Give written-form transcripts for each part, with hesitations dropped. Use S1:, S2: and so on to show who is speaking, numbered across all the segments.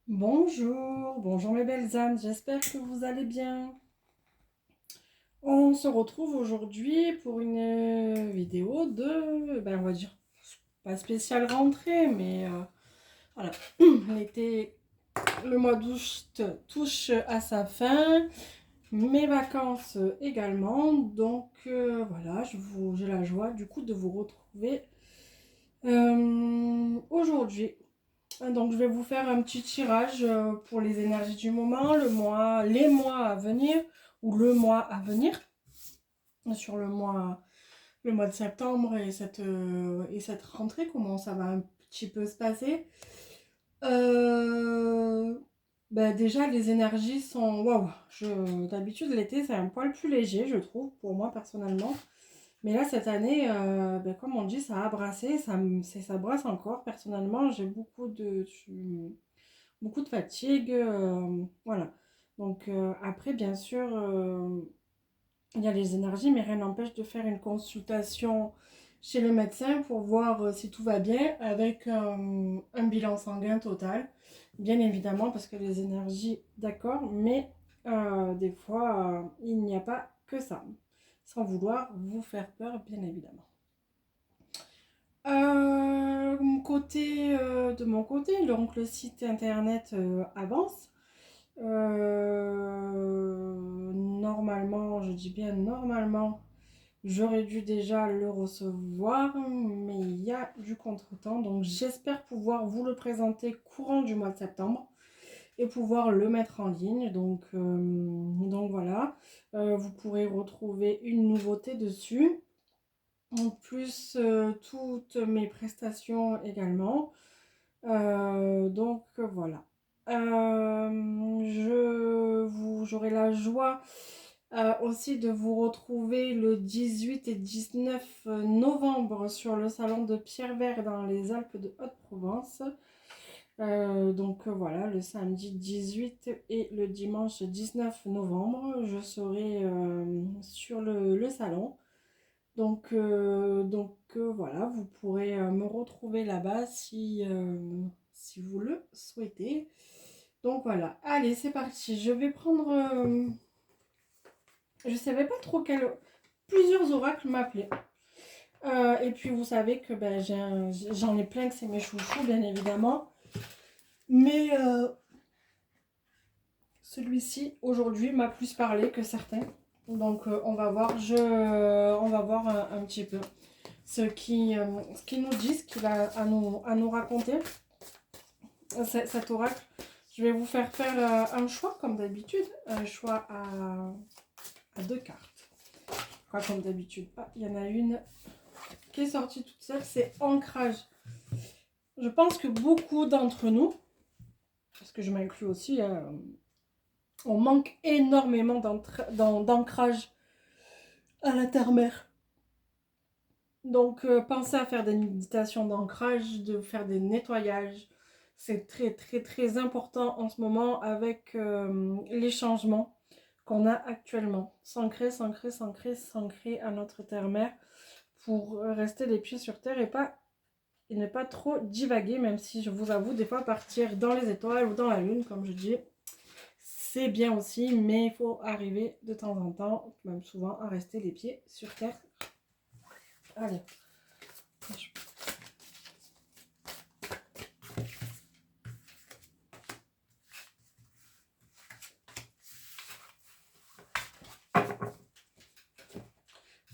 S1: Bonjour, bonjour mes belles âmes, j'espère que vous allez bien. On se retrouve aujourd'hui pour une vidéo de, on va dire, pas spéciale rentrée, mais voilà, l'été, le mois d'août touche à sa fin, mes vacances également, donc voilà, j'ai la joie du coup de vous retrouver aujourd'hui. Donc je vais vous faire un petit tirage pour les énergies du moment, les mois à venir ou le mois à venir sur le mois de septembre et cette rentrée, comment ça va un petit peu se passer. Euh, Déjà les énergies sont waouh. D'habitude l'été c'est un poil plus léger je trouve pour moi personnellement. Mais là, cette année, comme on dit, ça a brassé, ça brasse encore. Personnellement, j'ai beaucoup de fatigue. Voilà. Donc, après, bien sûr, il y a les énergies, mais rien n'empêche de faire une consultation chez le médecin pour voir si tout va bien avec un bilan sanguin total. Bien évidemment, parce que les énergies, d'accord, mais des fois, il n'y a pas que ça. Sans vouloir vous faire peur, bien évidemment. De mon côté, donc le site internet avance. Normalement, je dis bien normalement, j'aurais dû déjà le recevoir, mais il y a du contretemps. Donc j'espère pouvoir vous le présenter courant du mois de septembre et pouvoir le mettre en ligne. Donc voilà, vous pourrez retrouver une nouveauté dessus. En plus, toutes mes prestations également. Voilà. J'aurai la joie aussi de vous retrouver le 18 et 19 novembre sur le salon de Pierre Vert dans les Alpes de Haute-Provence. Voilà, le samedi 18 et le dimanche 19 novembre, je serai sur le salon. Voilà, vous pourrez me retrouver là-bas si vous le souhaitez. Donc voilà, allez, c'est parti. Je vais prendre. Je ne savais pas trop quel. Plusieurs oracles m'appelaient. Et puis vous savez que j'en ai plein que c'est mes chouchous, bien évidemment. Mais celui-ci, aujourd'hui, m'a plus parlé que certains. Donc on va voir. On va voir un petit peu ce qu'il nous dit, ce qu'il a à nous raconter. Cet oracle, je vais vous faire faire un choix comme d'habitude, un choix à deux cartes. Pas comme d'habitude. Ah, il y en a une qui est sortie toute seule, c'est ancrage. Je pense que beaucoup d'entre nous, parce que je m'inclus aussi, on manque énormément d'ancrage à la terre-mère. Donc, pensez à faire des méditations d'ancrage, de faire des nettoyages. C'est très, très, très important en ce moment avec les changements qu'on a actuellement. S'ancrer, s'ancrer, s'ancrer, s'ancrer à notre terre-mère pour rester les pieds sur terre et ne pas trop divaguer, même si je vous avoue, des fois, partir dans les étoiles ou dans la lune, comme je dis, c'est bien aussi, mais il faut arriver de temps en temps, même souvent, à rester les pieds sur terre. Allez.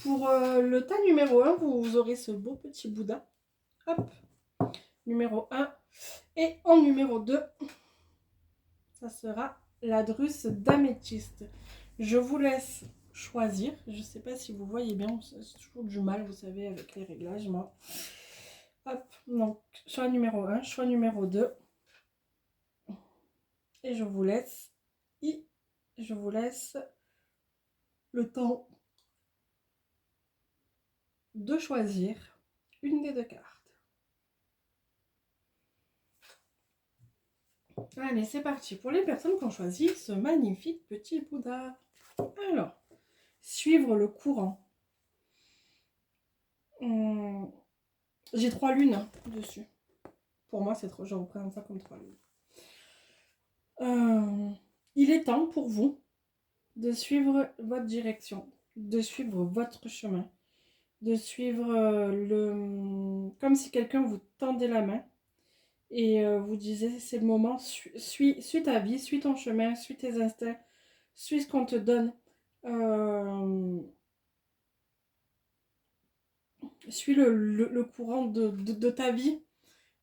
S1: Pour le tas numéro 1, vous aurez ce beau petit Bouddha. Hop, numéro 1. Et en numéro 2, ça sera la drusse d'améthyste. Je vous laisse choisir. Je ne sais pas si vous voyez bien, c'est toujours du mal, vous savez, avec les réglages, moi. Hop, donc choix numéro 1, choix numéro 2. Et je vous laisse le temps de choisir une des deux cartes. Allez, c'est parti pour les personnes qui ont choisi ce magnifique petit Bouddha. Alors, suivre le courant. J'ai 3 lunes dessus. Pour moi, je représente ça comme 3 lunes. Euh, il est temps pour vous de suivre votre direction, de suivre votre chemin, de suivre comme si quelqu'un vous tendait la main et vous disait c'est le moment, suis ta vie, suis ton chemin, suis tes instincts, suis ce qu'on te donne, euh, suis le courant de ta vie.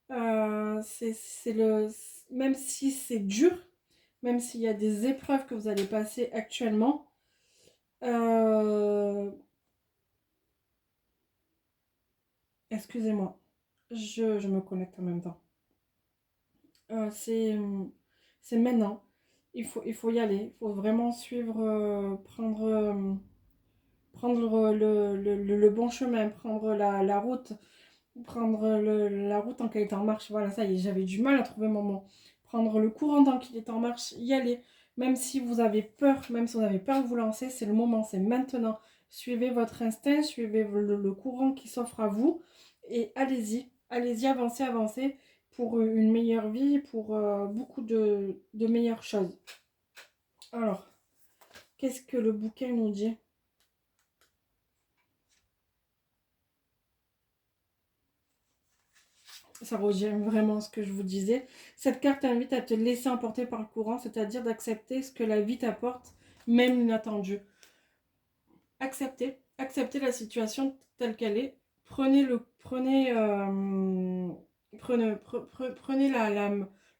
S1: C'est même si c'est dur, même s'il y a des épreuves que vous allez passer actuellement, euh, excusez-moi, je me connecte en même temps. Euh, c'est, c'est maintenant. Il faut y aller. Il faut vraiment suivre, prendre le bon chemin, prendre la route, prendre la route tant qu'elle est en marche. Voilà, ça y est, j'avais du mal à trouver mon mot. Prendre le courant tant qu'il est en marche, y aller. Même si vous avez peur, même si vous avez peur de vous lancer, c'est le moment, c'est maintenant. Suivez votre instinct, suivez le courant qui s'offre à vous et allez-y. Allez-y, avancez, avancez pour une meilleure vie, pour beaucoup de meilleures choses. Alors, qu'est-ce que le bouquin nous dit? Ça revient vraiment à ce que je vous disais. Cette carte t'invite à te laisser emporter par le courant, c'est-à-dire d'accepter ce que la vie t'apporte, même inattendu. Acceptez la situation telle qu'elle est. Prenez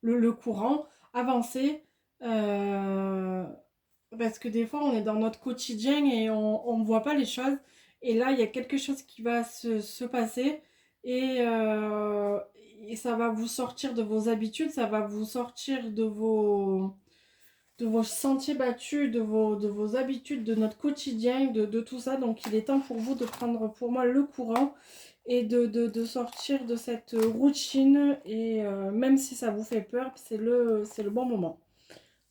S1: le courant, avancez. euh, Parce que des fois, on est dans notre quotidien et on ne voit pas les choses. Et là, il y a quelque chose qui va se passer et, euh, et ça va vous sortir de vos habitudes, ça va vous sortir de vos sentiers battus, de vos habitudes, de notre quotidien, de tout ça. Donc, il est temps pour vous de prendre pour moi le courant et de sortir de cette routine. Et même si ça vous fait peur, c'est le bon moment.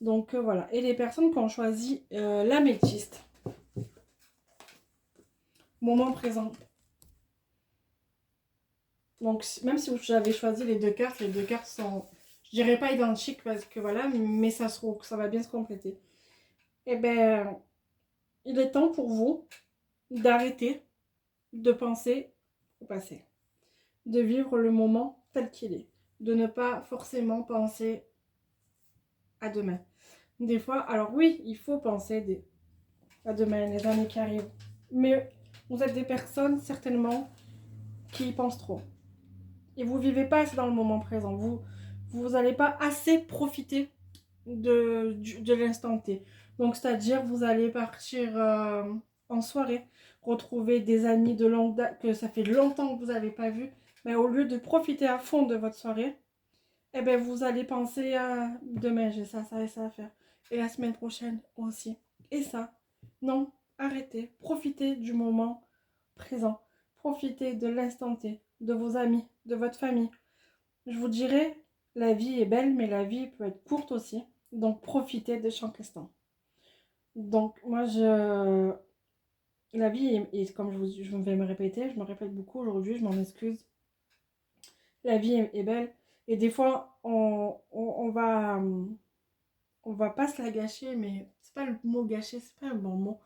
S1: Donc voilà. Et les personnes qui ont choisi l'améthyste, moment présent. Donc même si vous avez choisi les deux cartes sont, je dirais pas identiques parce que voilà, mais ça va bien se compléter. Et ben, il est temps pour vous d'arrêter de penser au passé, de vivre le moment tel qu'il est, de ne pas forcément penser à demain. Des fois, alors oui, il faut penser à demain, les années qui arrivent, mais vous êtes des personnes certainement qui y pensent trop. Et vous vivez pas assez dans le moment présent. Vous n'allez pas assez profiter de l'instant T. Donc, c'est-à-dire, vous allez partir en soirée, retrouver des amis de longue date que ça fait longtemps que vous n'avez pas vu. Mais au lieu de profiter à fond de votre soirée, eh ben, vous allez penser à demain, j'ai ça et ça à faire. Et la semaine prochaine aussi. Et ça. Non, arrêtez. Profitez du moment présent. Profitez de l'instant T, de vos amis, de votre famille. Je vous dirais, la vie est belle, mais la vie peut être courte aussi. Donc profitez de chaque instant. Donc moi, la vie est comme je vais me répéter, je me répète beaucoup aujourd'hui, je m'en excuse. La vie est belle. Et des fois, on va pas se la gâcher, mais c'est pas le mot gâcher, c'est pas un bon mot.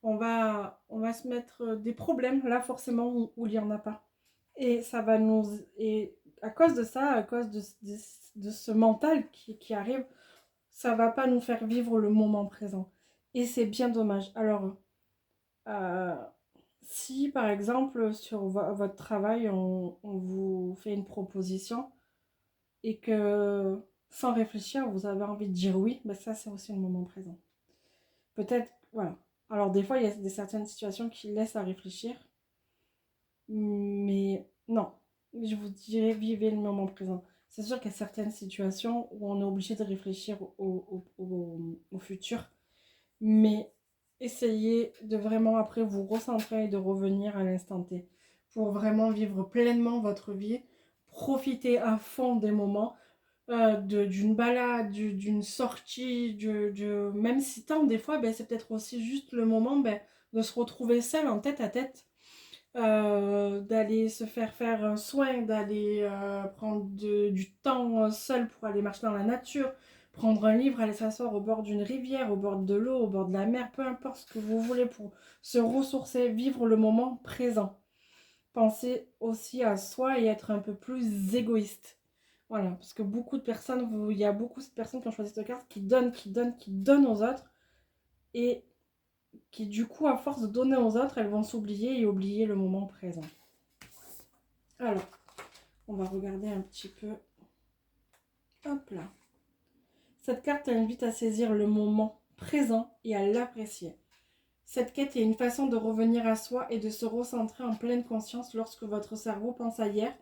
S1: On va se mettre des problèmes là forcément où il y en a pas. Et ça va nous et à cause de ça, à cause de ce mental qui arrive, ça va pas nous faire vivre le moment présent. Et c'est bien dommage. Alors, euh, si par exemple sur votre travail, on vous fait une proposition et que sans réfléchir, vous avez envie de dire oui, ben ça c'est aussi le moment présent. Peut-être, voilà. Alors des fois, il y a certaines situations qui laissent à réfléchir, mais non, je vous dirais vivez le moment présent. C'est sûr qu'il y a certaines situations où on est obligé de réfléchir au futur, mais essayez de vraiment après vous recentrer et de revenir à l'instant T pour vraiment vivre pleinement votre vie, profiter à fond des moments, d'une balade, d'une sortie, même si tant des fois, ben, c'est peut-être aussi juste le moment ben, de se retrouver seul en tête à tête, d'aller se faire un soin, d'aller prendre du temps seul pour aller marcher dans la nature, prendre un livre, aller s'asseoir au bord d'une rivière, au bord de l'eau, au bord de la mer, peu importe ce que vous voulez pour se ressourcer, vivre le moment présent. Pensez aussi à soi et être un peu plus égoïste. Voilà, parce que beaucoup de personnes, il y a beaucoup de personnes qui ont choisi cette carte qui donnent, qui donnent aux autres et qui du coup, à force de donner aux autres, elles vont s'oublier et oublier le moment présent. Alors, on va regarder un petit peu. Hop là. Cette carte invite à saisir le moment présent et à l'apprécier. Cette quête est une façon de revenir à soi et de se recentrer en pleine conscience lorsque votre cerveau pense à hier,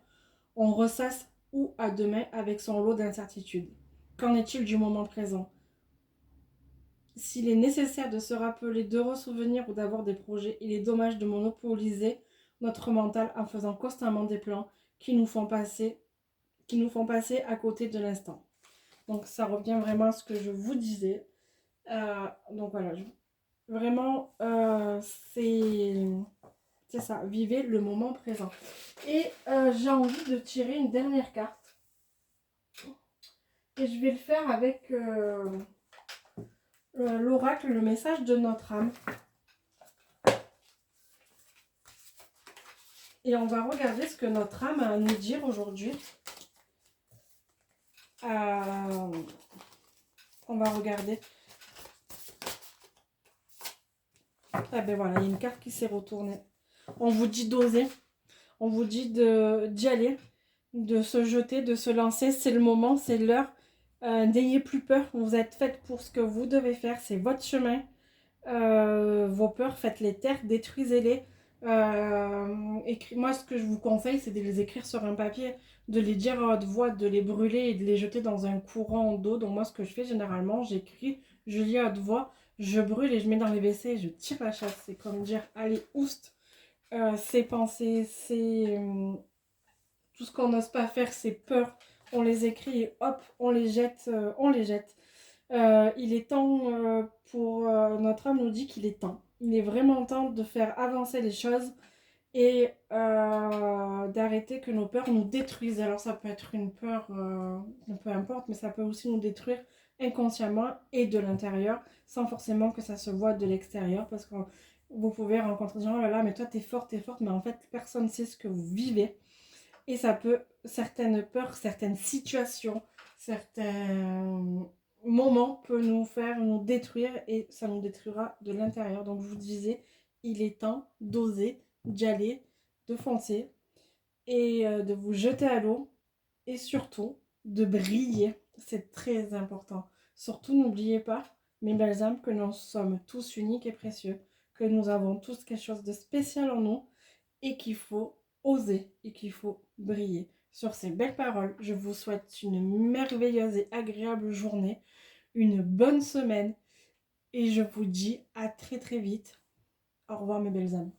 S1: on ressasse ou à demain avec son lot d'incertitudes. Qu'en est-il du moment présent? S'il est nécessaire de se rappeler de ressouvenir ou d'avoir des projets, il est dommage de monopoliser notre mental en faisant constamment des plans qui nous font passer à côté de l'instant. Donc ça revient vraiment à ce que je vous disais. Donc voilà, vraiment, c'est ça, vivez le moment présent. Et j'ai envie de tirer une dernière carte. Et je vais le faire avec l'oracle, le message de notre âme. Et on va regarder ce que notre âme a à nous dire aujourd'hui. On va regarder. Ah ben voilà, il y a une carte qui s'est retournée. On vous dit d'oser. On vous dit d'y aller, de se jeter, de se lancer. C'est le moment, c'est l'heure. N'ayez plus peur. Vous êtes faites pour ce que vous devez faire. C'est votre chemin. Vos peurs, faites-les taire, détruisez-les. Moi, ce que je vous conseille, c'est de les écrire sur un papier, de les dire à haute voix, de les brûler et de les jeter dans un courant d'eau. Donc moi, ce que je fais généralement, j'écris, je lis à haute voix, je brûle et je mets dans les WC et je tire la chasse. C'est comme dire, allez, oust, ces pensées, tout ce qu'on n'ose pas faire, ces peurs, on les écrit et hop, on les jette, on les jette. Il est temps notre âme nous dit qu'il est temps. Il est vraiment temps de faire avancer les choses et d'arrêter que nos peurs nous détruisent. Alors ça peut être une peur, peu importe, mais ça peut aussi nous détruire inconsciemment et de l'intérieur, sans forcément que ça se voit de l'extérieur, parce que vous pouvez rencontrer des gens, oh là là, mais toi t'es forte, mais en fait personne ne sait ce que vous vivez. Et ça peut, certaines peurs, certaines situations, certains moments peuvent nous faire nous détruire et ça nous détruira de l'intérieur. Donc je vous disais, il est temps d'oser, d'y aller, de foncer et de vous jeter à l'eau et surtout de briller. C'est très important. Surtout n'oubliez pas, mes belles âmes, que nous sommes tous uniques et précieux, que nous avons tous quelque chose de spécial en nous et qu'il faut oser et qu'il faut briller. Sur ces belles paroles, je vous souhaite une merveilleuse et agréable journée, une bonne semaine et je vous dis à très très vite. Au revoir mes belles âmes.